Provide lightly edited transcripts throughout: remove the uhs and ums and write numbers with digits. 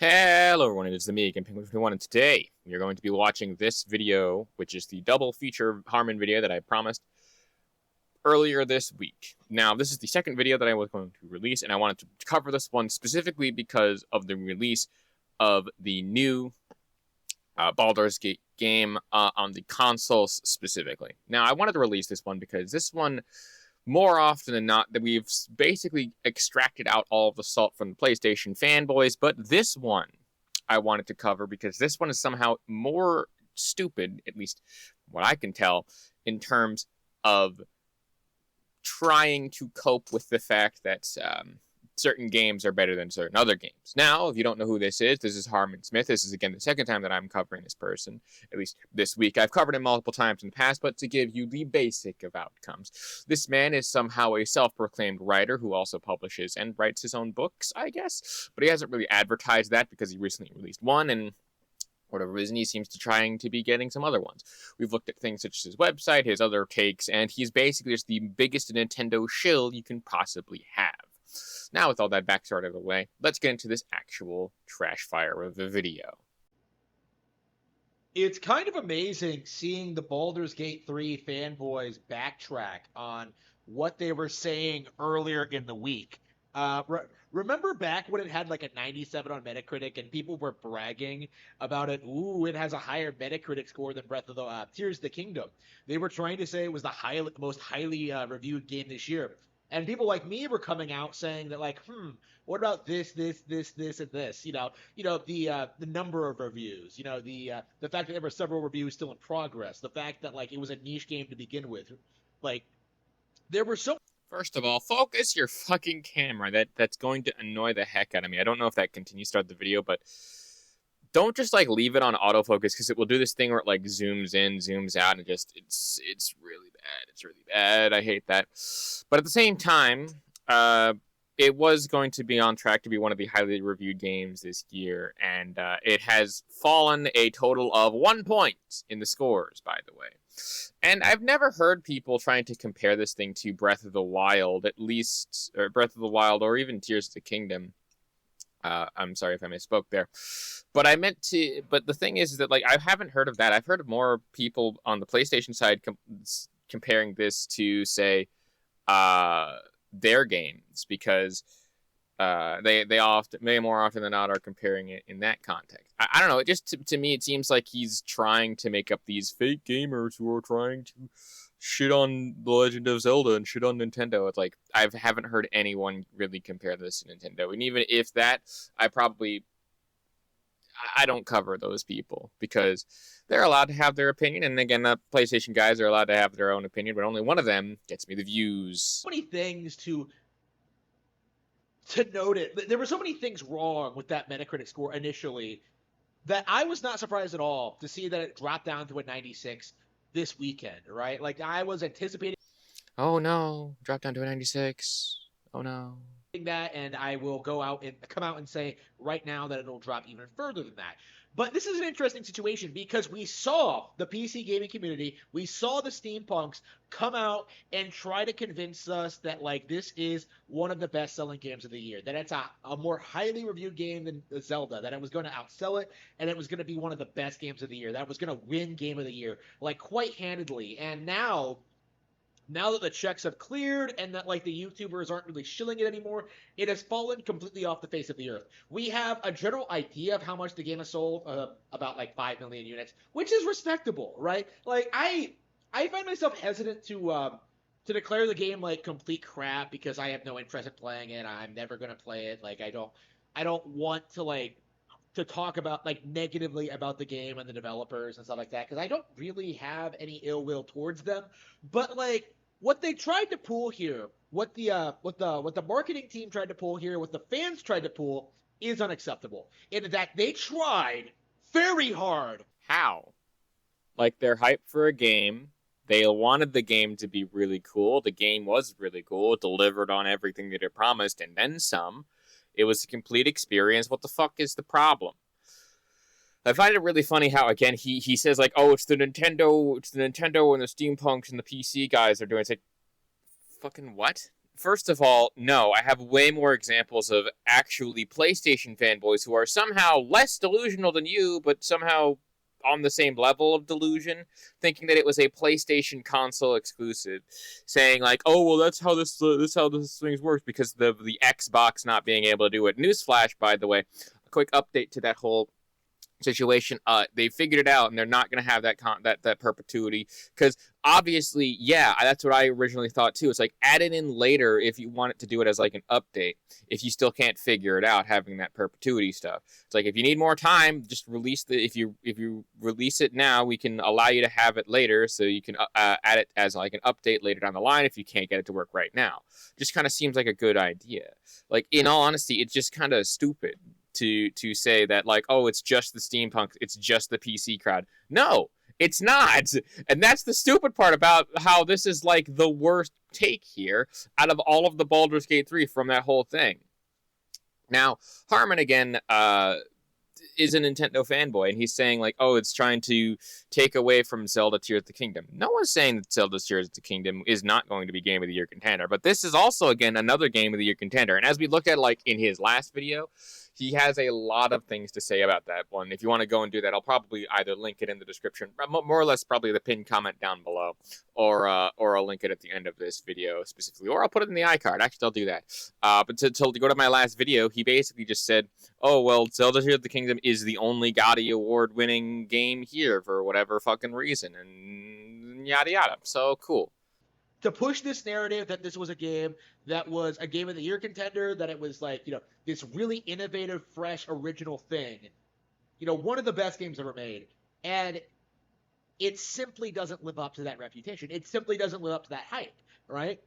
Hello everyone, it is the me, Penguin21, and today we are going to be watching this video, which is the double feature Harman video that I promised earlier this week. Now, this is the second video that I was going to release, and I wanted to cover this one specifically because of the release of the new Baldur's Gate game on the consoles specifically. Now, I wanted to release this one because this one, more often than not, that we've basically extracted out all of the salt from the PlayStation fanboys, but this one I wanted to cover because this one is somehow more stupid, at least what I can tell, in terms of trying to cope with the fact that certain games are better than certain other games. Now, if you don't know who this is Harman Smith. This is, again, the second time that I'm covering this person, at least this week. I've covered him multiple times in the past, but to give you the basic of outcomes. This man is somehow a self-proclaimed writer who also publishes and writes his own books, I guess, but he hasn't really advertised that because he recently released one, and whatever reason, he seems to be getting some other ones. We've looked at things such as his website, his other takes, and he's basically just the biggest Nintendo shill you can possibly have. Now, with all that backstory out of the way, let's get into this actual trash fire of the video. It's kind of amazing seeing the Baldur's Gate 3 fanboys backtrack on what they were saying earlier in the week. Remember back when it had like a 97 on Metacritic and people were bragging about it? Ooh, it has a higher Metacritic score than Breath of the Tears of the Kingdom. They were trying to say it was the most highly reviewed game this year. And people like me were coming out saying that, like, what about this, and this? The number of reviews. The fact that there were several reviews still in progress. The fact that, like, it was a niche game to begin with. Like, there were so. First of all, focus your fucking camera. That's going to annoy the heck out of me. I don't know if that continues throughout the video, but don't just, like, leave it on autofocus, because it will do this thing where it, like, zooms in, zooms out, and just, it's really bad. It's really bad. I hate that. But at the same time, it was going to be on track to be one of the highly reviewed games this year, and it has fallen a total of 1 point in the scores, by the way. And I've never heard people trying to compare this thing to Breath of the Wild, at least, or Breath of the Wild, or even Tears of the Kingdom. I'm sorry if I misspoke there. But the thing is that, like, I haven't heard of that. I've heard of more people on the PlayStation side comparing this to, say, their games, because they more often than not are comparing it in that context. I don't know. It just to me it seems like he's trying to make up these fake gamers who are trying to shit on The Legend of Zelda and shit on Nintendo. It's like, I haven't heard anyone really compare this to Nintendo. And even if that, I don't cover those people, because they're allowed to have their opinion. And again, the PlayStation guys are allowed to have their own opinion, but only one of them gets me the views. So many things to note it. There were so many things wrong with that Metacritic score initially that I was not surprised at all to see that it dropped down to a 96 this weekend, right? Like, I was anticipating. Oh no, dropped down to a 96. Oh no. That, and I will come out and say right now that it'll drop even further than that. But this is an interesting situation because we saw the PC gaming community, we saw the steampunks come out and try to convince us that, like, this is one of the best-selling games of the year, that it's a more highly reviewed game than Zelda, that it was going to outsell it, and it was going to be one of the best games of the year, that it was going to win Game of the Year, like, quite handedly. And now that the checks have cleared and that, like, the YouTubers aren't really shilling it anymore, it has fallen completely off the face of the earth. We have a general idea of how much the game has sold, about like 5 million units, which is respectable, right? Like, I find myself hesitant to declare the game like complete crap because I have no interest in playing it. I'm never gonna play it. Like, I don't want to talk about, like, negatively about the game and the developers and stuff like that, because I don't really have any ill will towards them. But, like, what they tried to pull here, what the marketing team tried to pull here, what the fans tried to pull, is unacceptable. In that they tried very hard. How? Like, they're hyped for a game. They wanted the game to be really cool. The game was really cool. It delivered on everything that it promised, and then some. It was a complete experience. What the fuck is the problem? I find it really funny how, again, he says, like, oh, it's the Nintendo and the Steampunks and the PC guys are doing it. It's like, fucking what? first of all, no, I have way more examples of actually PlayStation fanboys who are somehow less delusional than you, but somehow on the same level of delusion, thinking that it was a PlayStation console exclusive, saying like, "Oh, well, that's how this thing works because the Xbox not being able to do it." Newsflash, by the way, a quick update to that whole situation. They figured it out, and they're not going to have that perpetuity because obviously, yeah, that's what I originally thought too. It's like add it in later if you want it to do it as like an update. If you still can't figure it out, having that perpetuity stuff. It's like if you need more time, just release if you release it now, we can allow you to have it later, so you can add it as like an update later down the line if you can't get it to work right now. Just kind of seems like a good idea. Like in all honesty, it's just kind of stupid to say that like, oh, it's just the steampunk, it's just the PC crowd. No, it's not. And that's the stupid part about how this is like the worst take here out of all of the Baldur's Gate 3 from that whole thing. Now, Harman again is a Nintendo fanboy, and he's saying like, oh, it's trying to take away from Zelda Tears of the Kingdom. No one's saying that Zelda Tears of the Kingdom is not going to be Game of the Year contender, but this is also, again, another Game of the Year contender. And as we looked at like in his last video, he has a lot of things to say about that one. If you want to go and do that, I'll probably either link it in the description, more or less probably the pinned comment down below, or I'll link it at the end of this video specifically, or I'll put it in the iCard. Actually, I'll do that. But to go to my last video, he basically just said, oh, well, Zelda Tears of the Kingdom is the only GOTY award-winning game here for whatever fucking reason, and yada yada. So, cool. To push this narrative that this was a game that was a Game of the Year contender, that it was like, this really innovative, fresh, original thing, one of the best games ever made, and it simply doesn't live up to that reputation. It simply doesn't live up to that hype, right?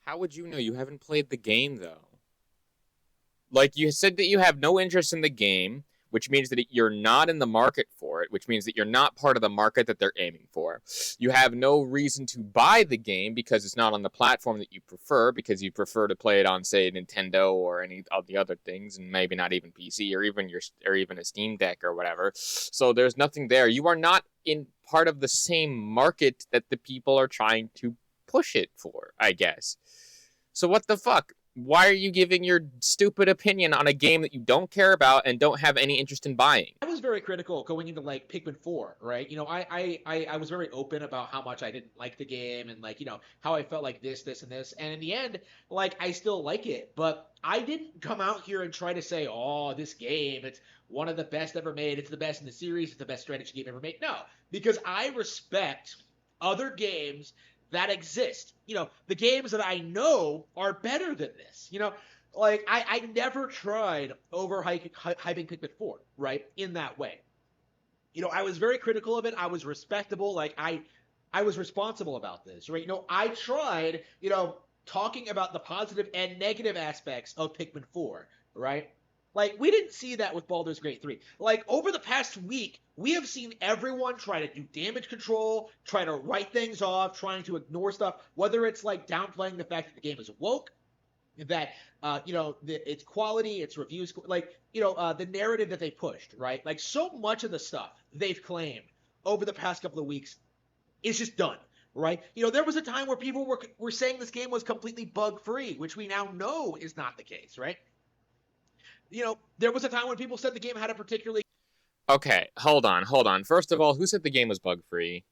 How would you know? You haven't played the game, though. Like, you said that you have no interest in the game, which means that you're not in the market for it, which means that you're not part of the market that they're aiming for. You have no reason to buy the game because it's not on the platform that you prefer, because you prefer to play it on, say, Nintendo or any of the other things, and maybe not even PC or even a Steam Deck or whatever. So there's nothing there. You are not in part of the same market that the people are trying to push it for, I guess. So what the fuck? Why are you giving your stupid opinion on a game that you don't care about and don't have any interest in buying? I was very critical going into like Pikmin 4, right? I was very open about how much I didn't like the game and like, how I felt like this, and this. And in the end, like I still like it, but I didn't come out here and try to say, oh, this game, it's one of the best ever made. It's the best in the series. It's the best strategy game ever made. No, because I respect other games that exist. The games that I know are better than this. Like I never tried hyping Pikmin 4, right? In that way. I was very critical of it. I was respectable. Like I was responsible about this, right? I tried, talking about the positive and negative aspects of Pikmin 4, right? Like, we didn't see that with Baldur's Gate 3. Like, over the past week, we have seen everyone try to do damage control, try to write things off, trying to ignore stuff, whether it's, like, downplaying the fact that the game is woke, that, its quality, its reviews, like, the narrative that they pushed, right? Like, so much of the stuff they've claimed over the past couple of weeks is just done, right? There was a time where people were saying this game was completely bug-free, which we now know is not the case, right? There was a time when people said the game had a particularly... Okay, hold on. First of all, who said the game was bug-free?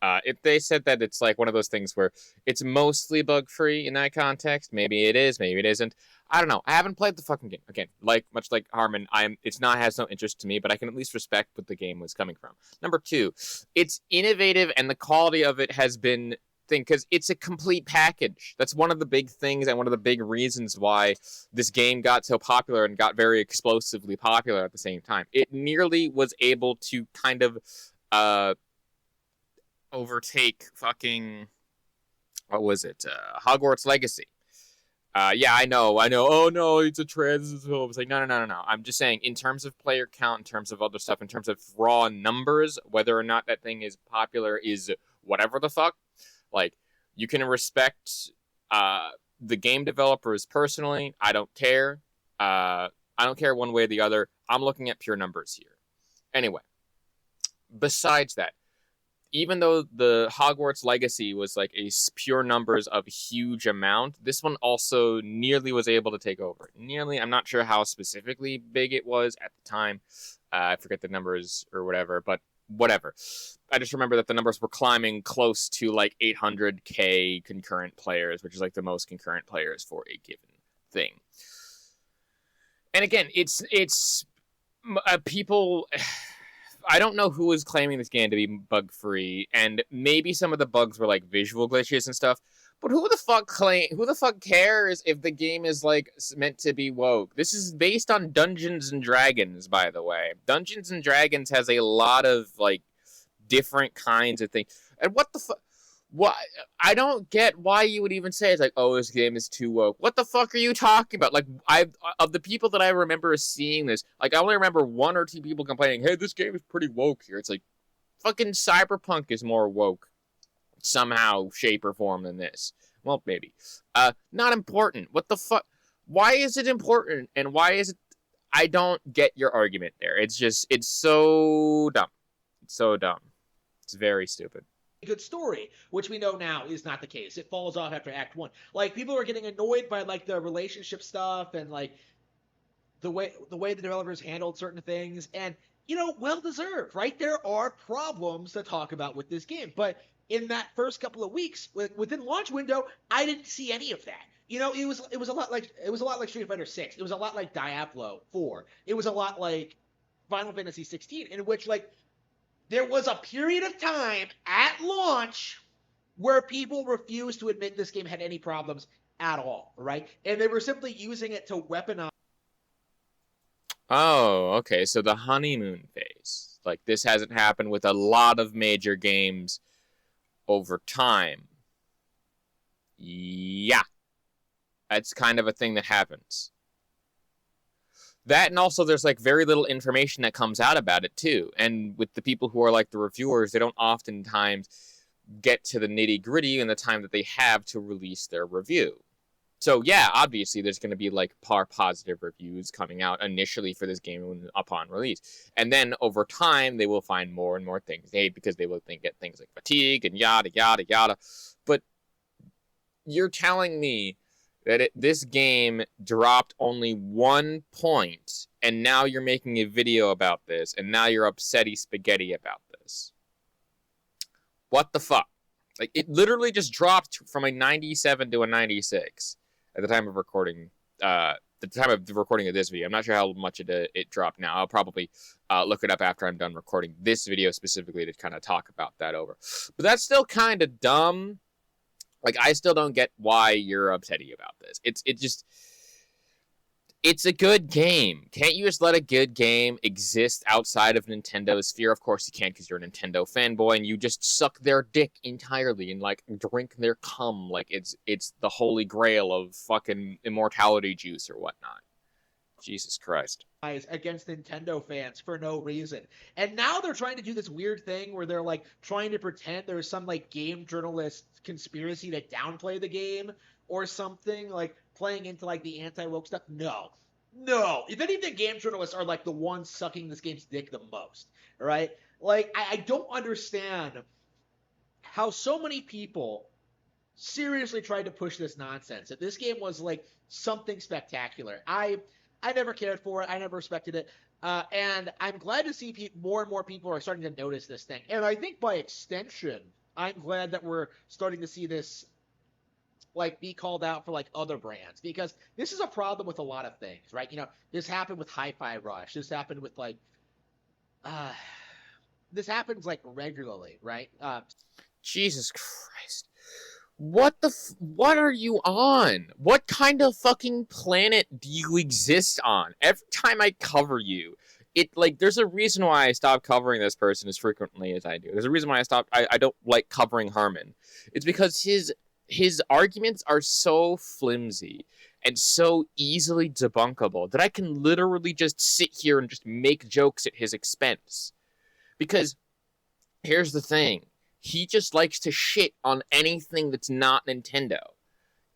If they said that it's like one of those things where it's mostly bug-free in that context, maybe it is, maybe it isn't. I don't know. I haven't played the fucking game. Again, much like Harman, has no interest to me, but I can at least respect what the game was coming from. Number two, it's innovative and the quality of it has been thing because it's a complete package. That's one of the big things and one of the big reasons why this game got so popular and got very explosively popular at the same time. It nearly was able to kind of overtake fucking Hogwarts Legacy. Yeah, I know. Oh no, it's a trans. It's like no. I'm just saying, in terms of player count, in terms of other stuff, in terms of raw numbers, whether or not that thing is popular is whatever the fuck. Like, you can respect the game developers personally. I don't care. I don't care one way or the other. I'm looking at pure numbers here. Anyway, besides that, even though the Hogwarts Legacy was like a pure numbers of huge amount, this one also nearly was able to take over. Nearly, I'm not sure how specifically big it was at the time. I forget the numbers or whatever, but whatever. I just remember that the numbers were climbing close to like 800k concurrent players, which is like the most concurrent players for a given thing. And again, it's people. I don't know who was claiming this game to be bug free, and maybe some of the bugs were like visual glitches and stuff. But who the fuck cares if the game is like meant to be woke? This is based on Dungeons and Dragons, by the way. Dungeons and Dragons has a lot of like different kinds of things. And what the fuck? Why? I don't get why you would even say it's like, oh, this game is too woke. What the fuck are you talking about? Like, of the people that I remember seeing this, like, I only remember 1 or 2 people complaining, hey, this game is pretty woke here. It's like, fucking Cyberpunk is more woke somehow, shape, or form than this. Well, maybe. Not important. What the fuck? Why is it important? And why is it? I don't get your argument there. It's just, it's so dumb. It's so dumb. It's very stupid. Good story, which we know now is not the case. It falls off after Act 1. Like, people are getting annoyed by like the relationship stuff and like the way the developers handled certain things, and well deserved, right? There are problems to talk about with this game, but in that first couple of weeks within launch window, I didn't see any of that. It was a lot like Street Fighter 6. It was a lot like Diablo 4. It was a lot like Final Fantasy 16, in which like there was a period of time at launch where people refused to admit this game had any problems at all, right? And they were simply using it to weaponize. Oh, okay. So the honeymoon phase. Like, this hasn't happened with a lot of major games over time. Yeah. That's kind of a thing that happens. That, and also there's like very little information that comes out about it too. And with the people who are like the reviewers, they don't oftentimes get to the nitty gritty in the time that they have to release their review. So yeah, obviously there's going to be like positive reviews coming out initially for this game upon release. And then over time, they will find more and more things. Because they will get things like fatigue and yada, yada, yada. But you're telling me that this game dropped only 1 point, and now you're making a video about this, and now you're upsetty spaghetti about this. What the fuck? Like, it literally just dropped from a 97 to a 96 at the time of recording. The time of the recording of this video. I'm not sure how much it dropped now. I'll probably look it up after I'm done recording this video specifically to kind of talk about that over. But that's still kind of dumb. Like, I still don't get why you're upsetty about this. It's a good game. Can't you just let a good game exist outside of Nintendo's sphere? Of course you can't, because you're a Nintendo fanboy and you just suck their dick entirely and like drink their cum like it's the holy grail of fucking immortality juice or whatnot. Jesus Christ. Against Nintendo fans for no reason. And now they're trying to do this weird thing where they're like trying to pretend there's some like game journalist conspiracy to downplay the game or something, like playing into like the anti-woke stuff. No. If anything, game journalists are like the ones sucking this game's dick the most, right? Like, I don't understand how so many people seriously tried to push this nonsense. If this game was like something spectacular, I never cared for it. I never respected it. And I'm glad to see more and more people are starting to notice this thing. And I think by extension, I'm glad that we're starting to see this like be called out for like other brands, because this is a problem with a lot of things, right? This happened with Hi-Fi Rush. This happened with like, this happens like regularly, right? Jesus Christ. What are you on? What kind of fucking planet do you exist on? Every time I cover you, there's a reason why I stopped covering this person as frequently as I do. There's a reason why I don't like covering Harman. It's because his arguments are so flimsy and so easily debunkable that I can literally just sit here and just make jokes at his expense. Because here's the thing. He just likes to shit on anything that's not Nintendo.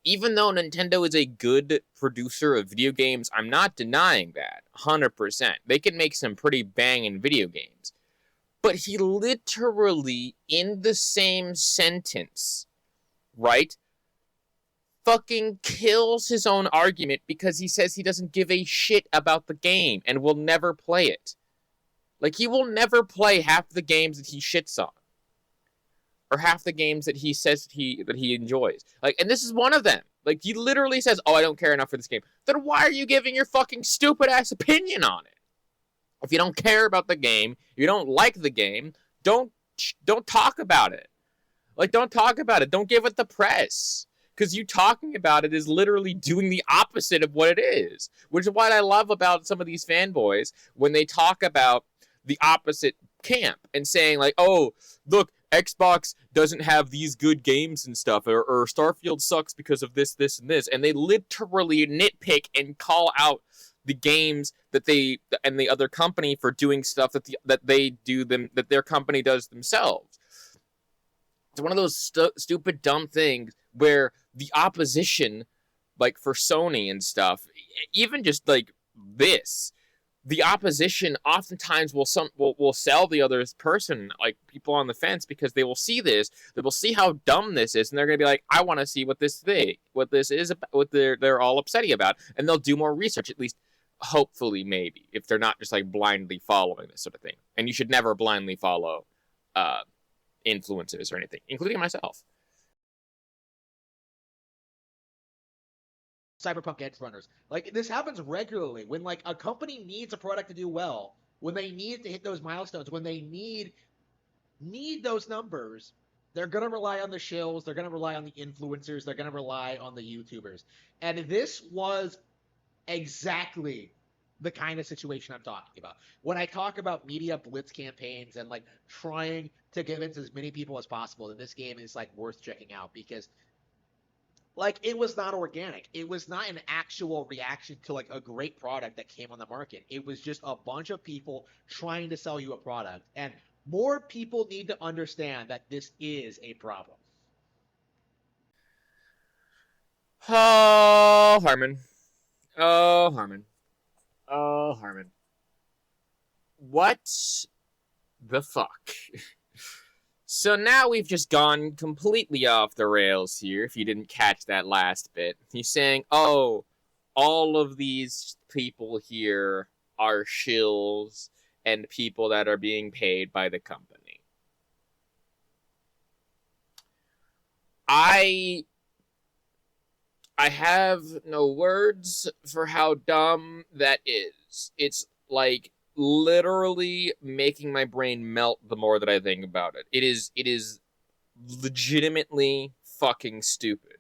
Even though Nintendo is a good producer of video games, I'm not denying that. 100%. They can make some pretty banging video games. But he literally, in the same sentence, right, fucking kills his own argument because he says he doesn't give a shit about the game and will never play it. Like, he will never play half the games that he shits on. Or half the games that he says that he enjoys. Like, and this is one of them. Like, he literally says, oh, I don't care enough for this game. Then why are you giving your fucking stupid-ass opinion on it? If you don't care about the game, you don't like the game, don't talk about it. Like, don't talk about it. Don't give it the press. Because you talking about it is literally doing the opposite of what it is. Which is what I love about some of these fanboys when they talk about the opposite camp and saying, like, oh, look, Xbox doesn't have these good games and stuff, or Starfield sucks because of this, this, and this. And they literally nitpick and call out the games that they and the other company for doing stuff that their company does themselves. It's one of those stupid, dumb things where the opposition, like for Sony and stuff, even just like this, the opposition oftentimes will sell the other person, like people on the fence, because they will see this, they will see how dumb this is, and they're gonna be like, I want to see what this is, what they're all upsetty about, and they'll do more research, at least hopefully, maybe, if they're not just like blindly following this sort of thing. And you should never blindly follow influencers or anything, including myself. Cyberpunk Edge runners. Like, this happens regularly when, like, a company needs a product to do well, when they need to hit those milestones, when they need those numbers, they're going to rely on the shills, they're going to rely on the influencers, they're going to rely on the YouTubers. And this was exactly the kind of situation I'm talking about. When I talk about media blitz campaigns and, like, trying to convince as many people as possible that this game is, like, worth checking out, because like, it was not organic. It was not an actual reaction to, like, a great product that came on the market. It was just a bunch of people trying to sell you a product. And more people need to understand that this is a problem. Oh, Harman. Oh, Harman. Oh, Harman. What the fuck? So now we've just gone completely off the rails here, if you didn't catch that last bit. He's saying, oh, all of these people here are shills and people that are being paid by the company. I have no words for how dumb that is. It's like literally making my brain melt the more that I think about it. It is legitimately fucking stupid.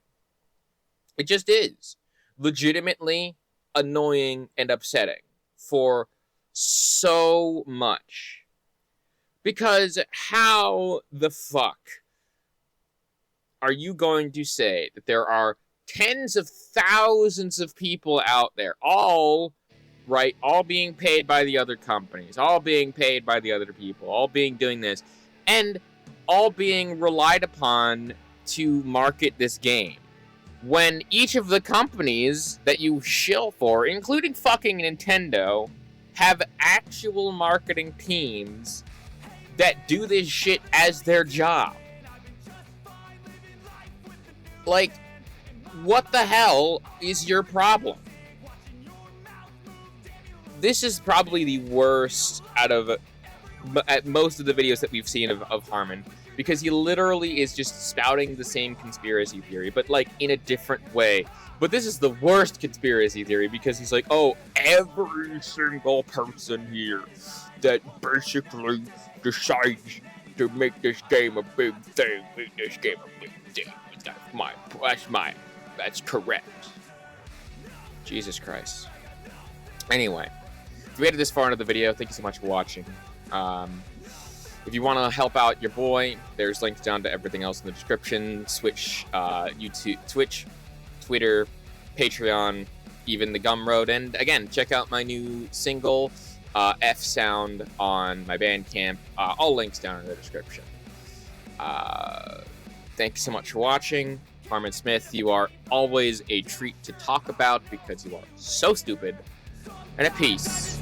It just is. Legitimately annoying and upsetting for so much. Because how the fuck are you going to say that there are tens of thousands of people out there, all being paid by the other companies, all being paid by the other people, all being doing this, and all being relied upon to market this game, when each of the companies that you shill for, including fucking Nintendo, have actual marketing teams that do this shit as their job? Like, what the hell is your problem? This is probably the worst out of most of the videos that we've seen of Harman, because he literally is just spouting the same conspiracy theory, but like in a different way. But this is the worst conspiracy theory, because he's like, oh, every single person here that basically decides to make this game a big thing, make this game a big thing. That's correct. Jesus Christ. Anyway, if you made it this far into the video, thank you so much for watching. If you want to help out your boy, there's links down to everything else in the description. Twitch, YouTube, Twitch, Twitter, Patreon, even the Gumroad. And again, check out my new single, F Sound, on my Bandcamp. All links down in the description. Thank you so much for watching. Harman Smith, you are always a treat to talk about because you are so stupid. And at peace.